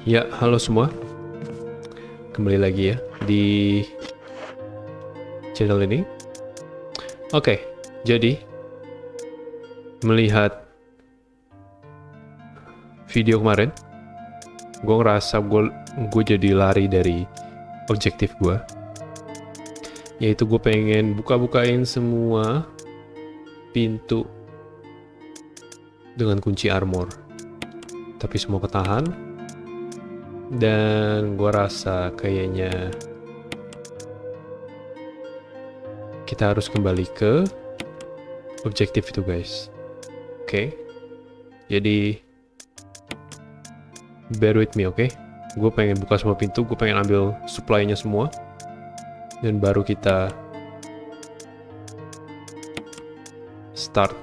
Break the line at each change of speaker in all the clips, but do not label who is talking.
Ya, halo semua. Kembali lagi ya di channel ini. Oke, jadi melihat video kemarin, gue ngerasa gue jadi lari dari objektif gue. Yaitu gue pengen buka-bukain semua pintu dengan kunci armor. Tapi semua ketahan. Dan gue rasa kayaknya kita harus kembali ke objektif itu guys. Oke. Jadi bear with me, oke? Gue pengen buka semua pintu, gue pengen ambil supply-nya semua. Dan baru kita start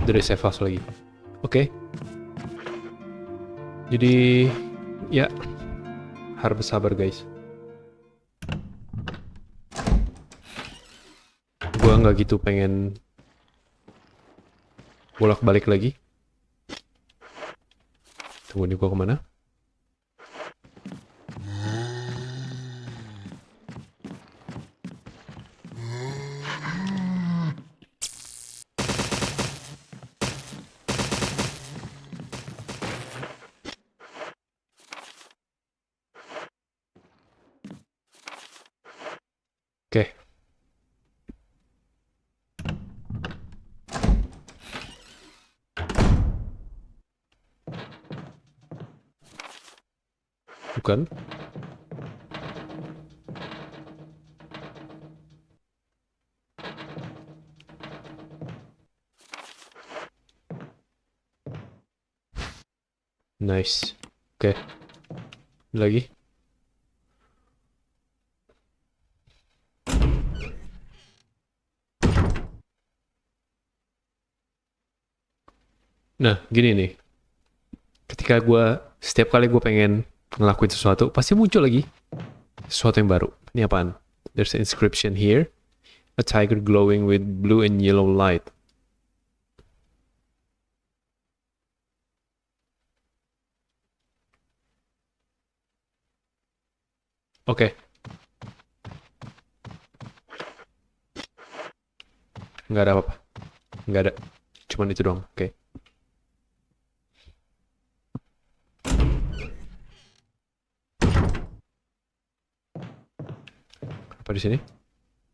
dari save house lagi. Oke. Jadi ya harus sabar guys. Gua nggak gitu pengen bolak-balik lagi. Tunggu nih, gua kemana? Oke. Bukan. Nice. Oke. Lagi. Nah, gini nih. Ketika setiap kali gue pengen ngelakuin sesuatu, pasti muncul lagi sesuatu yang baru. Ini apaan? There's an inscription here. A tiger glowing with blue and yellow light. Oke. Nggak ada apa-apa. Nggak ada. Cuman itu doang. Oke. Apa di sini?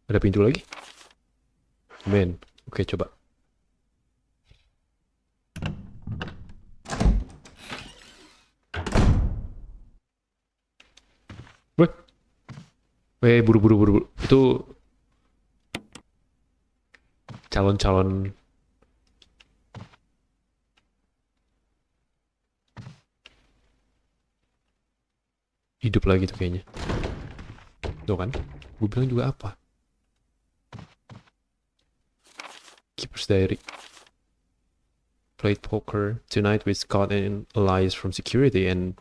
Ada pintu lagi? Men. Oke, coba. Weh. Weh, buru. Itu calon-calon hidup lagi tuh kayaknya. Tuh kan? Gue bilang juga apa? Keeper's Diary. Played poker tonight with Scott and Elias from security and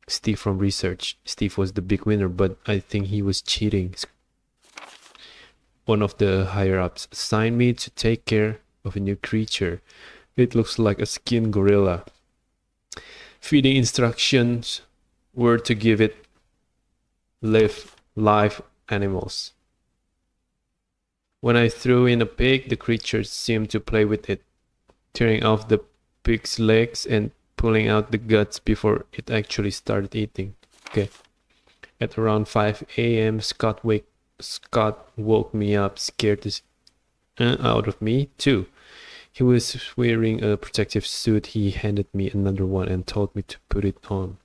Steve from research. Steve was the big winner, but I think he was cheating. One of the higher-ups assigned me to take care of a new creature. It looks like a skin gorilla. Feeding instructions were to give it live animals. When I threw in a pig, the creature seemed to play with it, tearing off the pig's legs and pulling out the guts before it actually started eating. Okay. At around 5 a.m., Scott woke me up, scared out of me too. He was wearing a protective suit. He handed me another one and told me to put it on.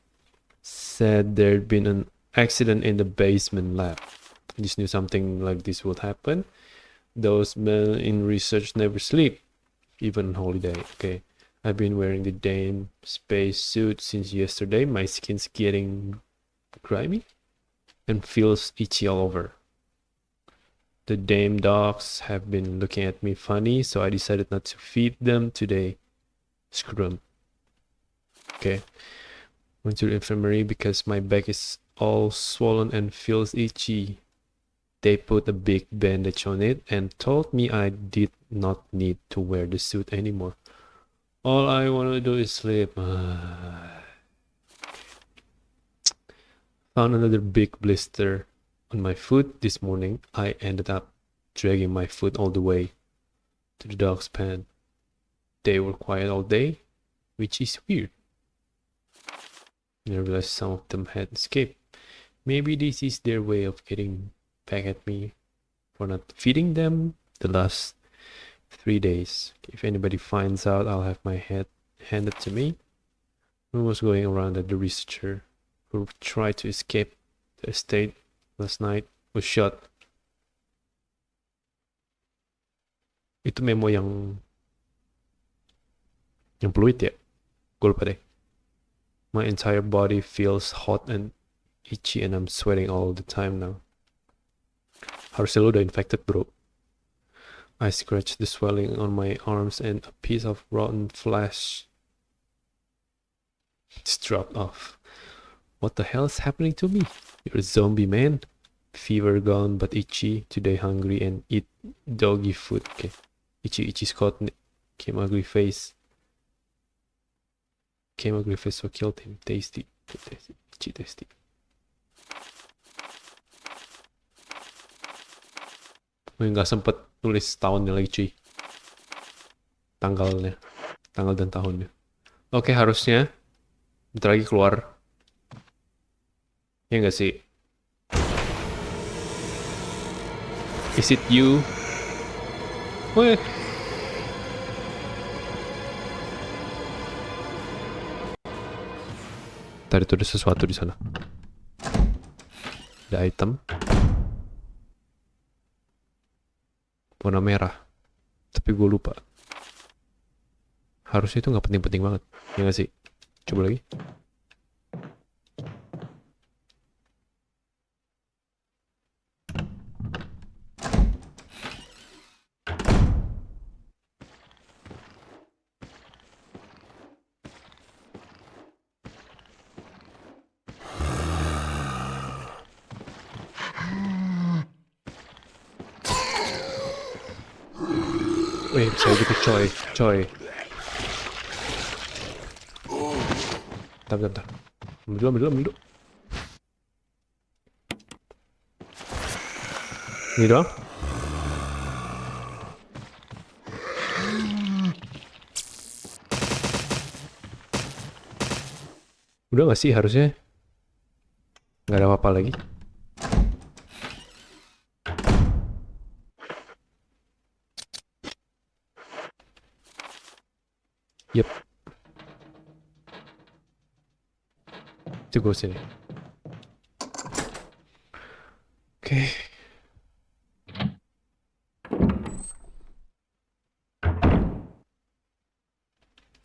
Said there'd been an accident in the basement lab. Just knew something like this would happen. Those men in research never sleep, even on holiday. Okay. I've been wearing the damn space suit since yesterday. My skin's getting grimy and feels itchy all over. The damn dogs have been looking at me funny, so I decided not to feed them today. Screw them. Okay. Went to the infirmary because my back is all swollen and feels itchy. They put a big bandage on it and told me I did not need to wear the suit anymore. All I want to do is sleep. Found another big blister on my foot this morning. I ended up dragging my foot all the way to the dog's pen. They were quiet all day, which is weird. I realized some of them had escaped. Maybe this is their way of getting back at me for not feeding them the last 3 days. If anybody finds out, I'll have my head handed to me. Rumors going around that the researcher who tried to escape the estate last night was shot. Itu memo yang peluit ya? Gue lupa deh. My entire body feels hot and itchy and I'm sweating all the time now. Harusnya lo udah infected, bro. I scratched the swelling on my arms and a piece of rotten flesh just dropped off. What the hell is happening to me? You're a zombie, man. Fever gone but itchy. Today hungry and eat doggy food. Okay. Itchy Scott came ugly face. Came ugly face so killed him. Tasty. Itchy tasty. Gue nggak sempet nulis tahunnya lagi cuy. Tanggal dan tahunnya. Oke, harusnya bentar lagi keluar. Ya nggak sih? Is it you? Weh. Tadi tuh ada sesuatu di sana. Ada item. Warna merah. Tapi gue lupa. Harusnya itu nggak penting-penting banget. Ya nggak sih? Coba lagi. Wih, bisa gitu coy. Bentar. Ambil dulu. Ini doang? Udah gak sih harusnya? Gak ada apa-apa lagi. Yep. Itu gue sini. Oke.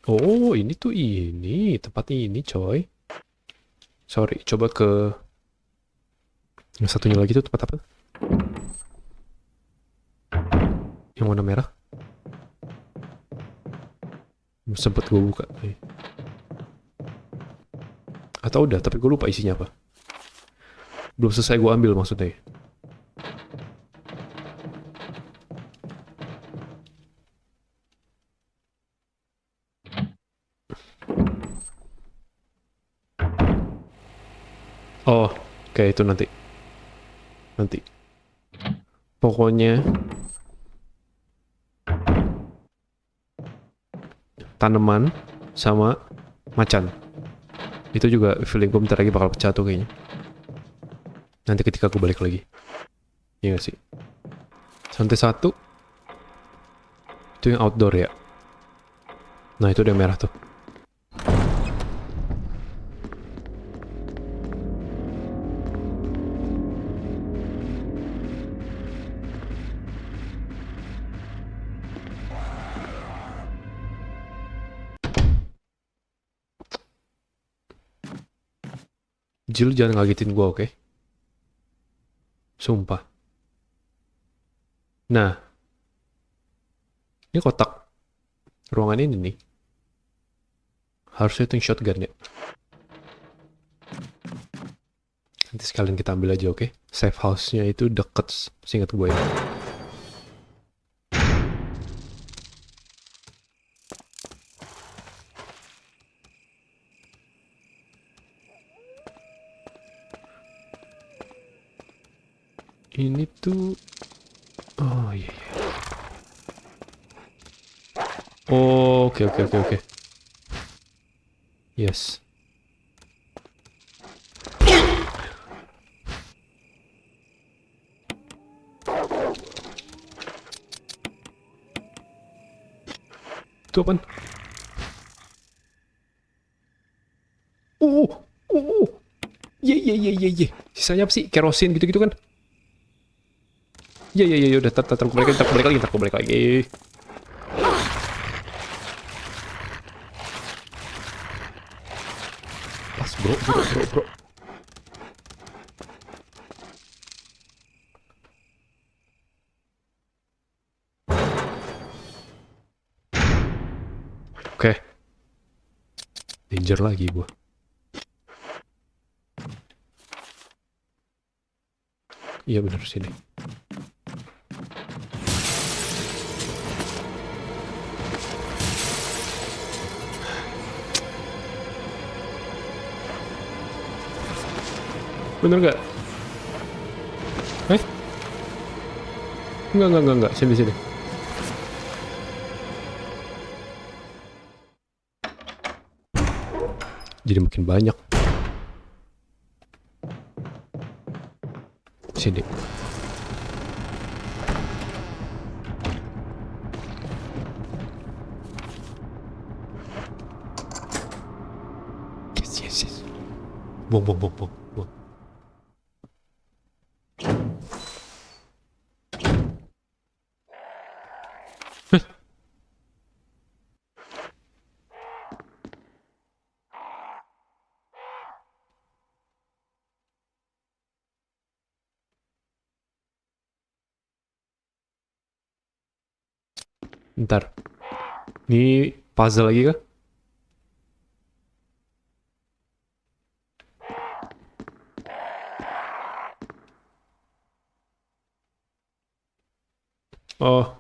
Oh, ini tempat ini coy. Sorry, coba ke yang satunya lagi tuh tempat apa? Yang warna merah. Sempet gue buka. Atau udah, tapi gue lupa isinya apa. Belum selesai gue ambil maksudnya. Oh, kayak itu nanti. Pokoknya tanaman sama macan. Itu juga feeling gue bentar lagi bakal pecah tuh kayaknya. Nanti ketika gue balik lagi. Iya gak sih? Santai satu. Itu yang outdoor ya. Nah itu udah merah tuh. Jill jangan ngagetin gue, oke? Sumpah. Nah. Ini kotak. Ruangan ini nih. Harusnya itu yang shotgun ya. Nanti sekalian kita ambil aja, oke? Safe house-nya itu deket, seingat gue ya. Ini tuh... Oh iya. Oh, oke oke oke oke. Yes. Itu apaan? Uh, Ye ye ye ye ye. Sisanya apa sih? Kerosin gitu-gitu kan? Ye ye ye udah tar balik lagi, tar balik lagi, tar balik lagi. Pas bro. Oke. Danger lagi gua. Iya bener sini. Bener gak? Eh? Enggak. Sini. Jadi makin banyak. Sini. Yes. Buang. Ntar. Ini puzzle lagi kah? Oh.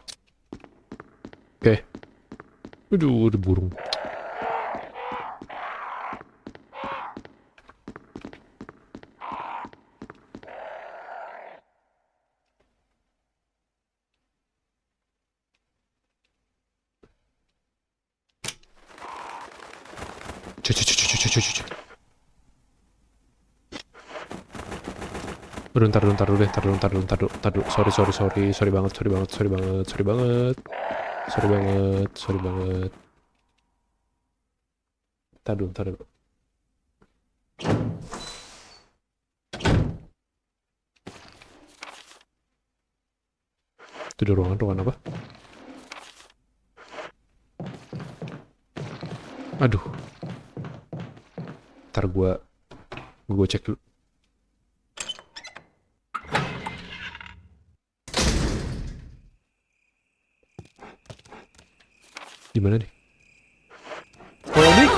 Oke. Aduh, ada burung. Cuy. Aduh, ntar dulu. Sorry banget. Ntar dulu. Itu di ruangan apa? Aduh, ntar gua cek dulu. Di mana nih? Oh, ini.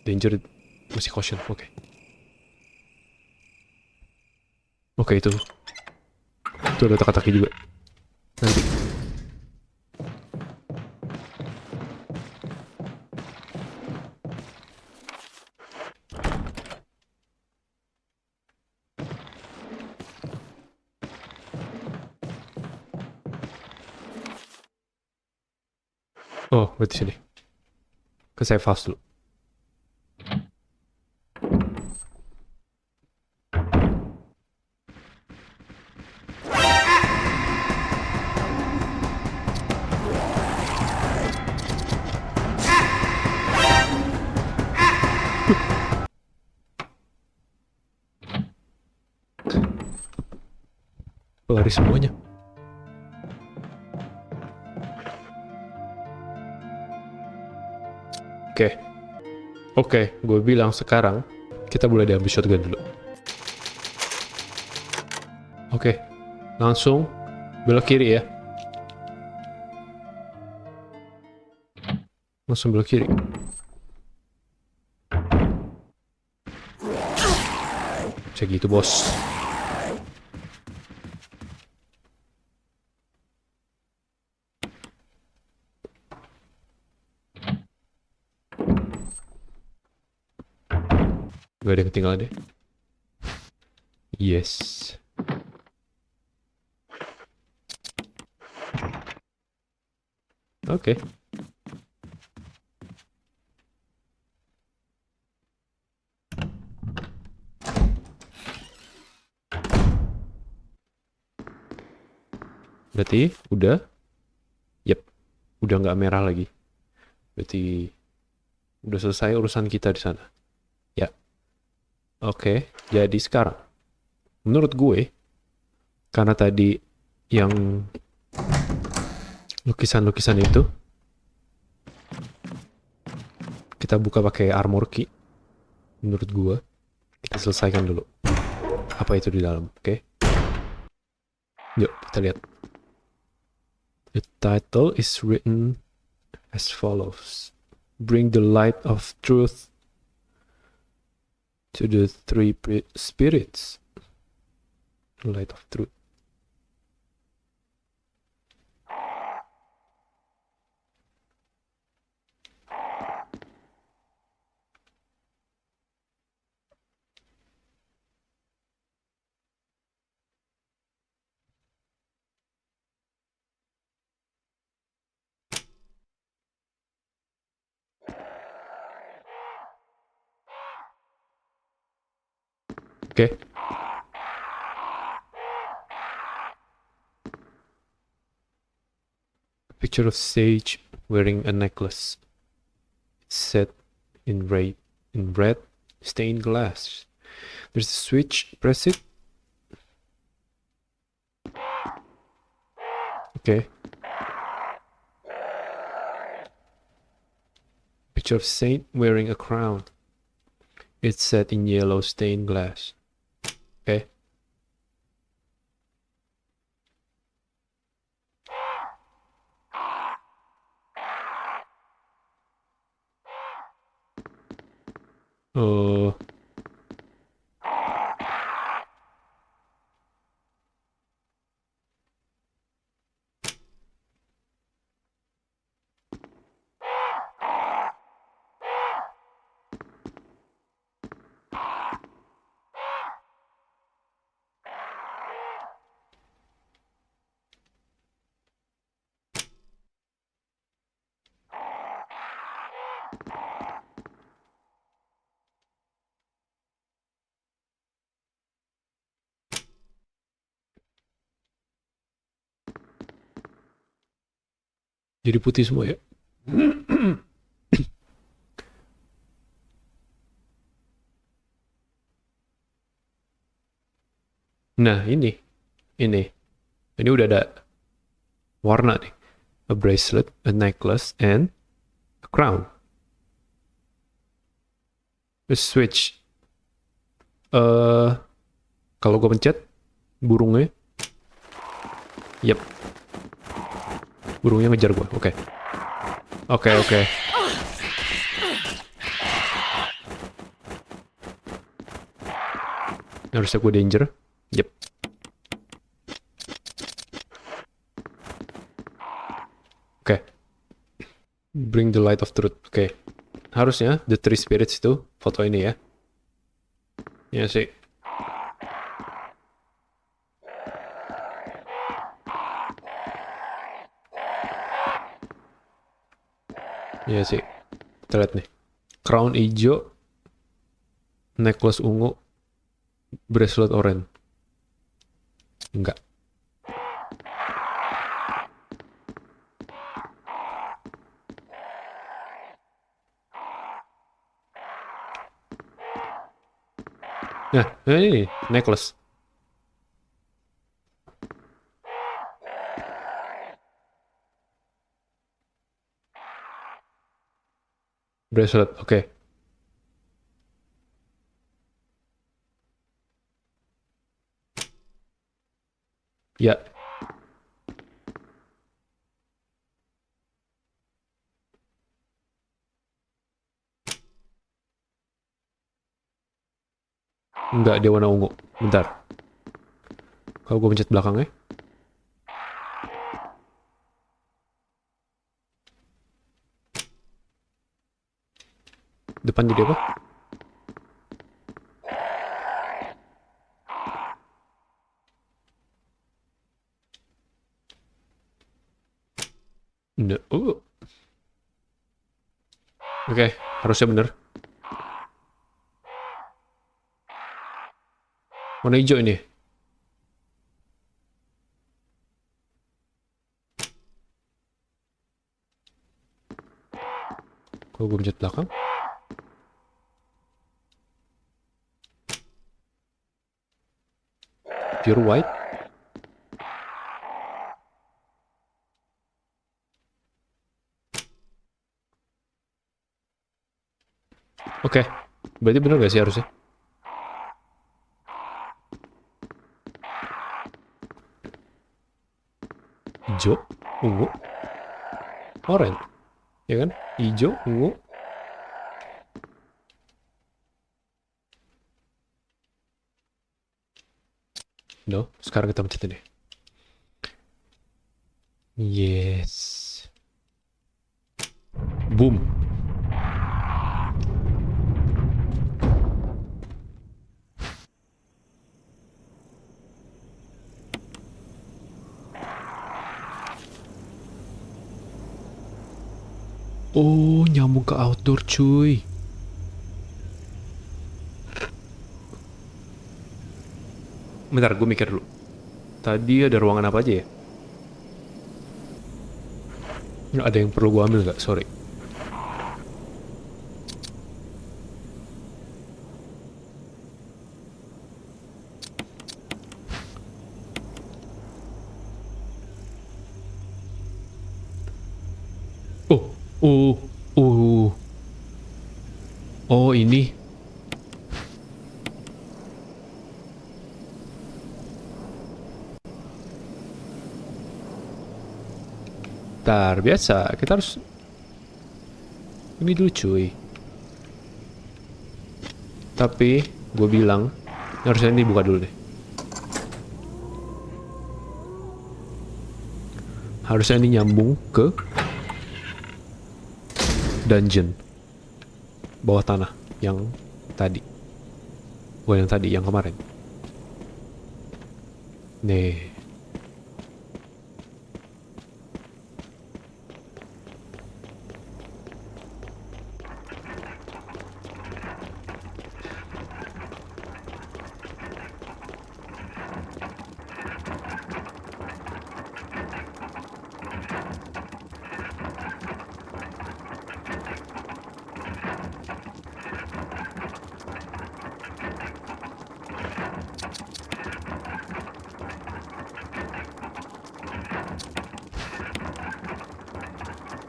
Danger masih caution. Oke. Oke, itu. Itu ada teka-teki juga. Nanti. Oh, berarti sini. Ke save house dulu. Lari semuanya. Oke, gue bilang sekarang kita boleh diambil shotgun dulu. Oke, langsung belok kiri ya. Langsung belok kiri. Cek gitu bos. Gak ada yang ketinggalan deh. Yes. Oke. Berarti udah? Yep. Udah nggak merah lagi. Berarti udah selesai urusan kita di sana. Ya. Oke. Jadi sekarang, menurut gue, karena tadi yang lukisan-lukisan itu kita buka pakai armor key. Menurut gue, kita selesaikan dulu. Apa itu di dalam? Oke. Yuk, kita lihat. The title is written as follows. Bring the light of truth to the three spirits. Light of truth. Oke. Picture of sage wearing a necklace. It's set in red stained glass. There's a switch. Press it. Okay. Picture of saint wearing a crown. It's set in yellow stained glass. Okay. Oh. Jadi putih semua ya. Nah, ini udah ada warna nih. A bracelet, a necklace, and a crown. A switch. Kalau gue pencet burungnya, yep, burungnya ngejar gue. Oke. Oke. Harusnya gue danger. Yep. Oke. Bring the light of truth. Oke. Harusnya the three spirits itu foto ini ya. Ya sih. Ya sih. Kita lihat nih. Crown hijau, necklace ungu, bracelet oranye. Enggak. Nah, ini necklace. Bracelet, oke. Ya. Enggak, dia warna ungu. Bentar. Kalau gue pencet belakangnya. Depan jadi apa? No. Oke, harusnya bener. Warna hijau ini. Kalau gue pencet belakang. Pure white. Oke, berarti bener gak sih harusnya? Hijau, ungu, oranye, ya kan? Hijau, ungu. No, sekarang kita pencet ini. Yes. Boom. Oh, nyambung ke outdoor cuy. Bentar, gue mikir dulu. Tadi ada ruangan apa aja ya? Ada yang perlu gue ambil nggak? Sorry. Oh, oh, oh. Oh, ini. Bentar, biasa. Kita harus... Ini dulu cuy. Tapi, gue bilang, harusnya ini buka dulu deh. Harusnya ini nyambung ke dungeon bawah tanah yang tadi. Bukan yang tadi, yang kemarin. Nih.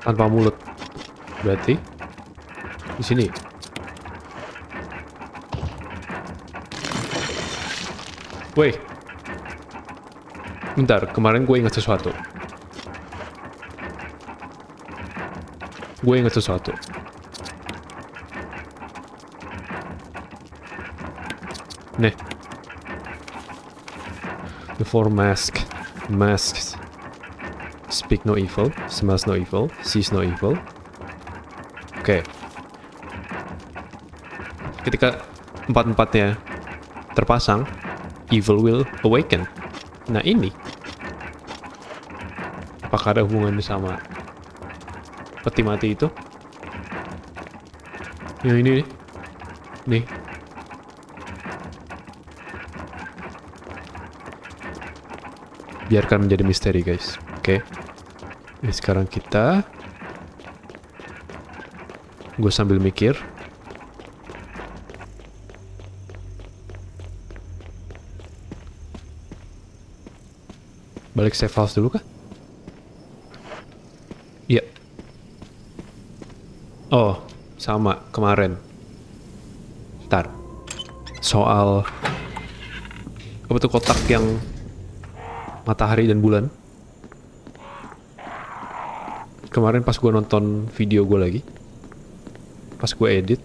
Tanpa mulut. Berarti di sini. Woi. Bentar, kemarin gue ingat sesuatu. Nih. The four masks. Speak no evil, smells no evil, sees no evil. Oke. Ketika empat-empatnya terpasang, evil will awaken. Nah ini, apakah ada hubungannya sama peti mati itu? Yang ini nih. Biarkan menjadi misteri guys. Oke. Ini sekarang gue sambil mikir. Balik save house dulu kah? Iya. Oh, sama kemarin. Ntar. Soal apa tuh kotak yang matahari dan bulan. Kemarin pas gue nonton video gue lagi, pas gue edit,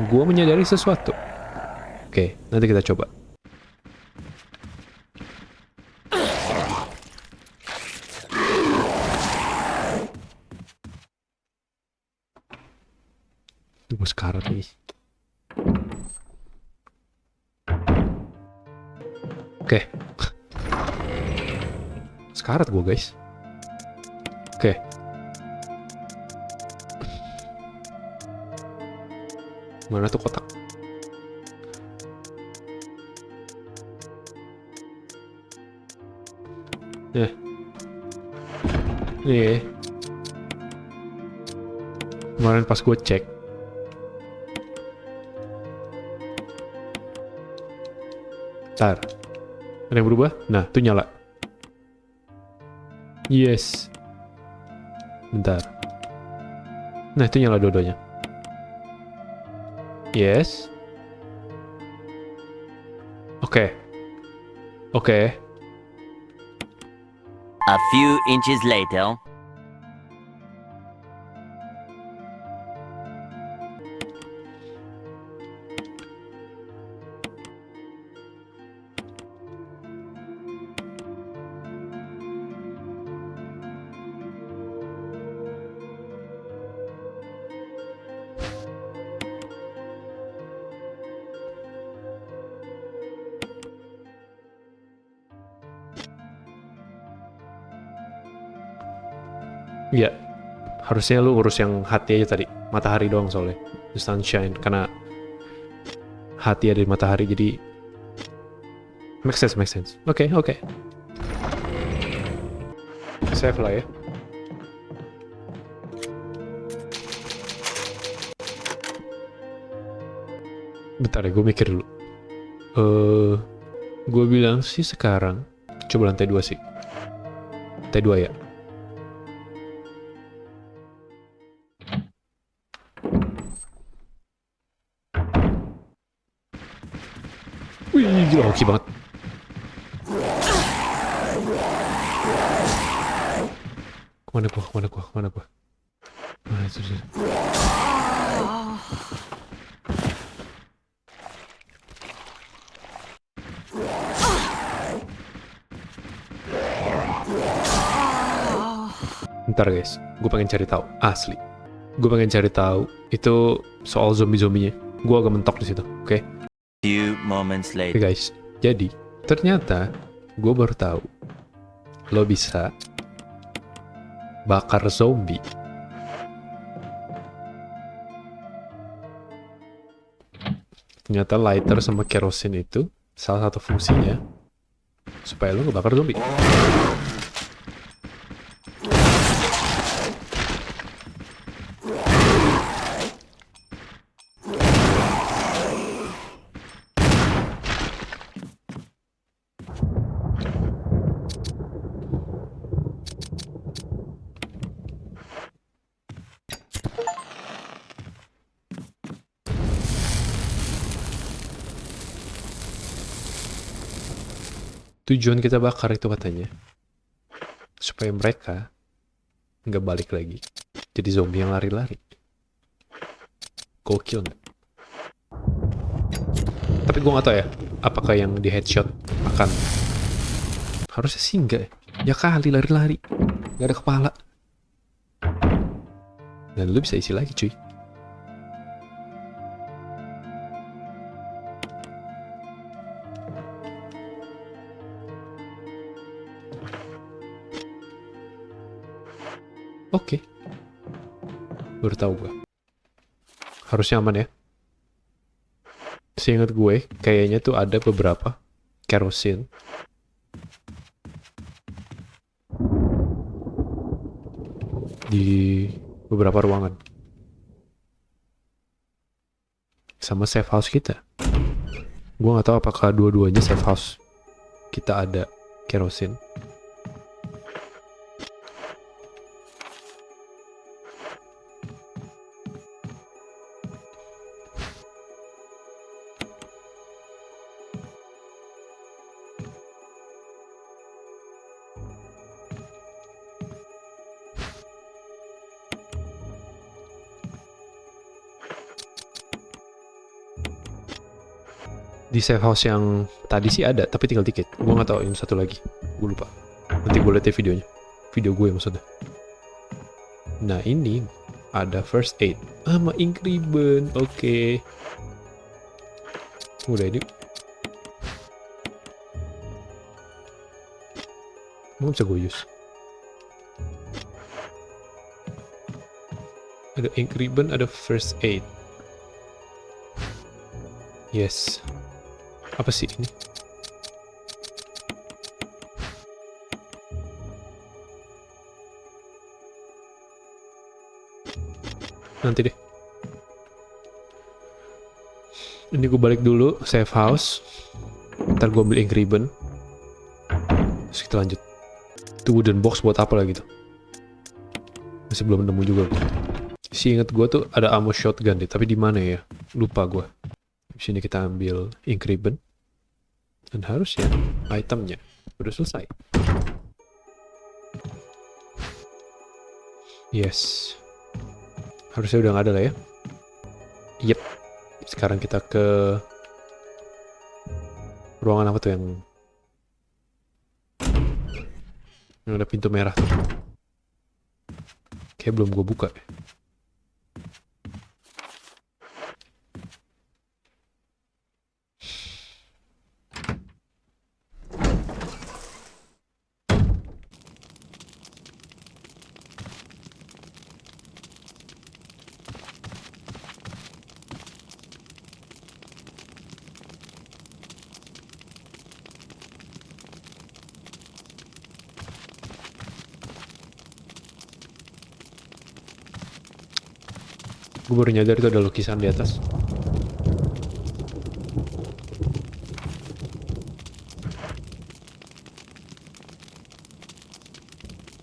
gue menyadari sesuatu. Oke, nanti kita coba. Gue sekarat nih. Oke. Sekarat gue guys. Oke. Mana tuh kotak? Nih. Kemarin pas gue cek. Ntar. Ada yang berubah? Nah, tuh nyala. Yes. Bentar. Nah, itu nyala dua-duanya. Yes. Oke. Oke.
A few inches later.
Iya. Harusnya lu urus yang hati aja tadi. Matahari doang soalnya. The sunshine. Karena hati ada di matahari jadi make sense. Oke. Save lah ya. Bentar ya, gue mikir dulu. Gue bilang sih sekarang coba lantai 2 sih. Lantai 2 ya. Wih, gila oke banget. Kemana gua? Nah, itu sih. Bentar guys, gue pengen cari tahu asli. Gue pengen cari tahu itu soal zombie-zombinya. Gue agak mentok di situ, oke?
Few moments
Oke
later.
guys, jadi ternyata gue baru tahu lo bisa bakar zombie. Ternyata lighter sama kerosin itu salah satu fungsinya supaya lo ngebakar zombie. Tujuan kita bakar itu katanya supaya mereka nggak balik lagi jadi zombie yang lari-lari. Gokil nggak? Tapi gue nggak tahu ya apakah yang di headshot akan, harusnya sih enggak ya kali lari-lari nggak ada kepala dan lu bisa isi lagi cuy. Oke. Baru tahu gue. Harusnya aman ya. Seingat gue, kayaknya tuh ada beberapa kerosin. Di beberapa ruangan. Sama safe house kita. Gue gak tahu apakah dua-duanya safe house kita ada kerosin. Di safe house yang tadi sih ada, tapi tinggal dikit. Gue nggak tahu yang satu lagi. Gue lupa. Nanti gue liat videonya. Video gue maksudnya. Nah ini ada first aid. Sama ink ribbon. Oke. Udah ini. Mau bisa gue use. Ada ink ribbon, ada first aid. Yes. Apa sih ini? Nanti deh. Ini gue balik dulu, save house. Ntar gue ambil ink ribbon. Terus kita lanjut. Itu wooden box buat apa lagi tuh? Masih belum nemu juga. Ingat gue tuh ada ammo shotgun deh, tapi di mana ya? Lupa gue. Di sini kita ambil ink ribbon. Dan harusnya itemnya udah selesai. Yes. Harusnya udah nggak ada lah ya. Yep. Sekarang kita ke ruangan apa tuh yang ada pintu merah tuh. Kayak belum gue buka ya. Gue baru nyadar itu ada lukisan di atas.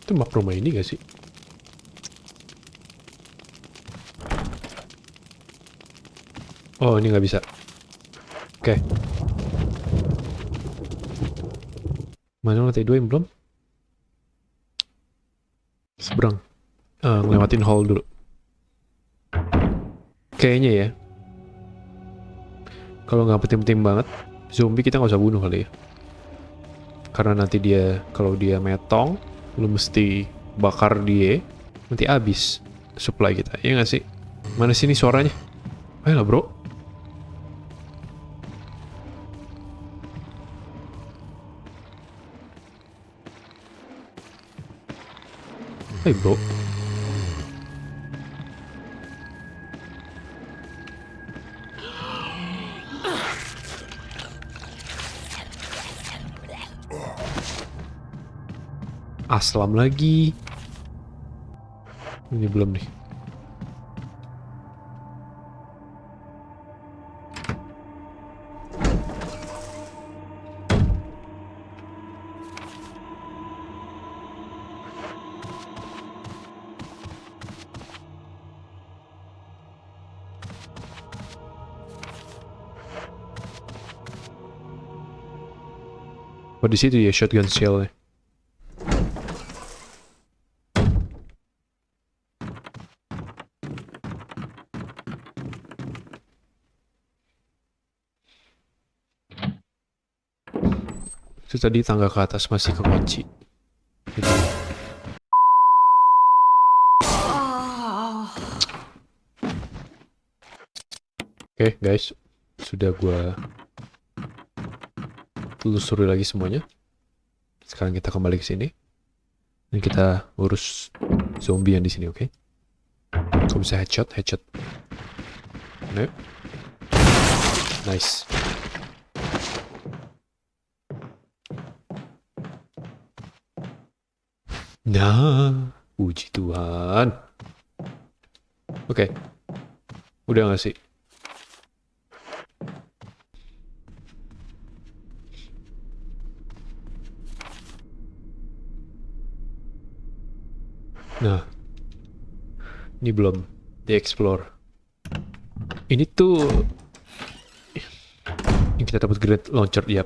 Itu map rumah ini gak sih? Oh, ini nggak bisa. Oke. Mana lantai 2 yang belum? Seberang. Ngelewatin hall dulu. Kayaknya ya. Kalau nggak penting-penting banget, zombie kita nggak usah bunuh kali ya. Karena nanti dia, kalau dia metong, lu mesti bakar dia, nanti habis supply kita. Iya nggak sih? Mana sini suaranya? Ayolah bro. Hey bro. Aslam lagi. Ini belum nih. Oh, di situ ya shotgun shell-nya. Itu tadi tangga ke atas masih kekunci. Gitu. Oke, guys, sudah gua telusuri lagi semuanya. Sekarang kita kembali ke sini dan kita urus zombie yang di sini, oke? Kau bisa headshot. Nope. Nice. Nah, puji Tuhan. Oke. Udah nggak sih? Nah, ini belum di-explore. Ini tuh yang kita dapat grenade launcher, ya.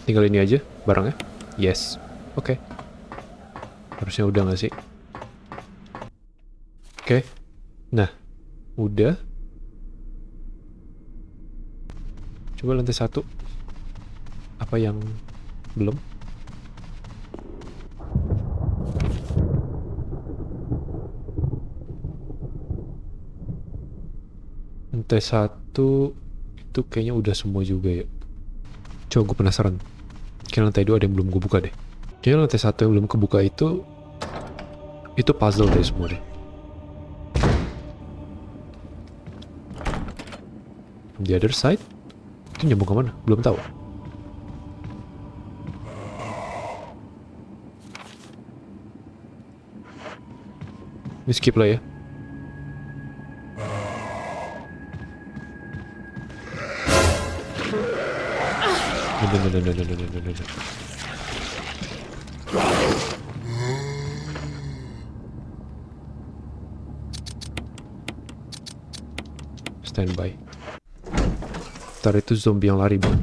Tinggal ini aja barangnya. Yes. Oke. Harusnya udah nggak sih? Oke. Nah, udah. Coba lantai 1. Apa yang belum? Lantai 1 itu kayaknya udah semua juga ya. Coba gue penasaran. Kayaknya lantai 2 ada yang belum gue buka deh. Kayaknya lantai 1 yang belum kebuka itu puzzle deh semua deh. The other side? Itu nyambung kemana? Belum tahu. Ini skip lah ya. No. Standby. Ntar itu zombie yang lari bang.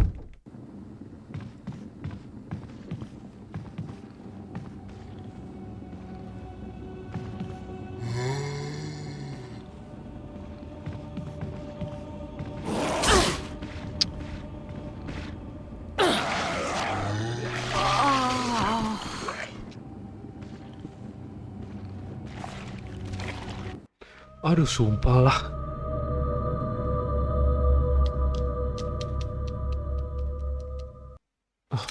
Aduh, sumpah lah.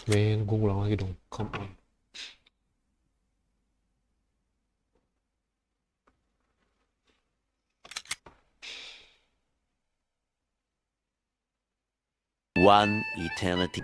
Men, gue ngulang lagi dong. Come on.
One eternity.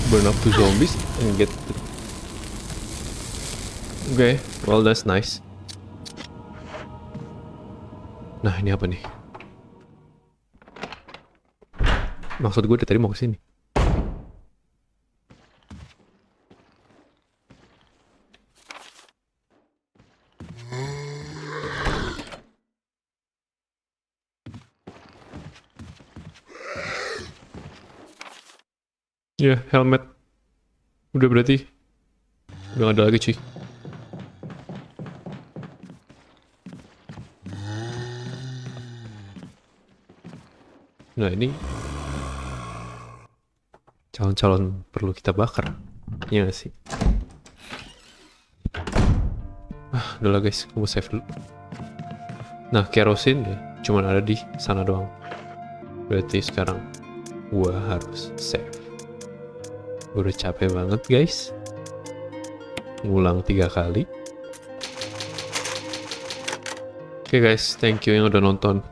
Burn up two zombies and get Okay, well that's nice. Nah, ini apa nih? Maksud gue dari tadi mau kesini. Ya, helmet. Udah berarti. Udah gak ada lagi, cuy. Nah, ini calon-calon perlu kita bakar. Iya gak sih? Udah lah guys, aku mau save dulu. Nah, kerosin ya cuman ada di sana doang. Berarti sekarang gua harus save. Gue udah capek banget guys. Ngulang 3 kali. Oke guys, thank you yang udah nonton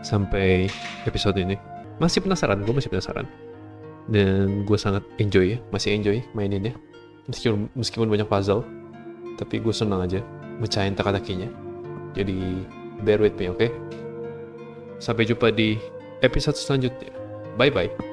sampai episode ini. Masih penasaran, gue masih penasaran. Dan gue sangat enjoy ya, masih enjoy maininnya. Meskipun banyak puzzle, tapi gue senang aja mecahin teka-tekinya. Jadi bear with me, oke? Sampai jumpa di episode selanjutnya. Bye bye.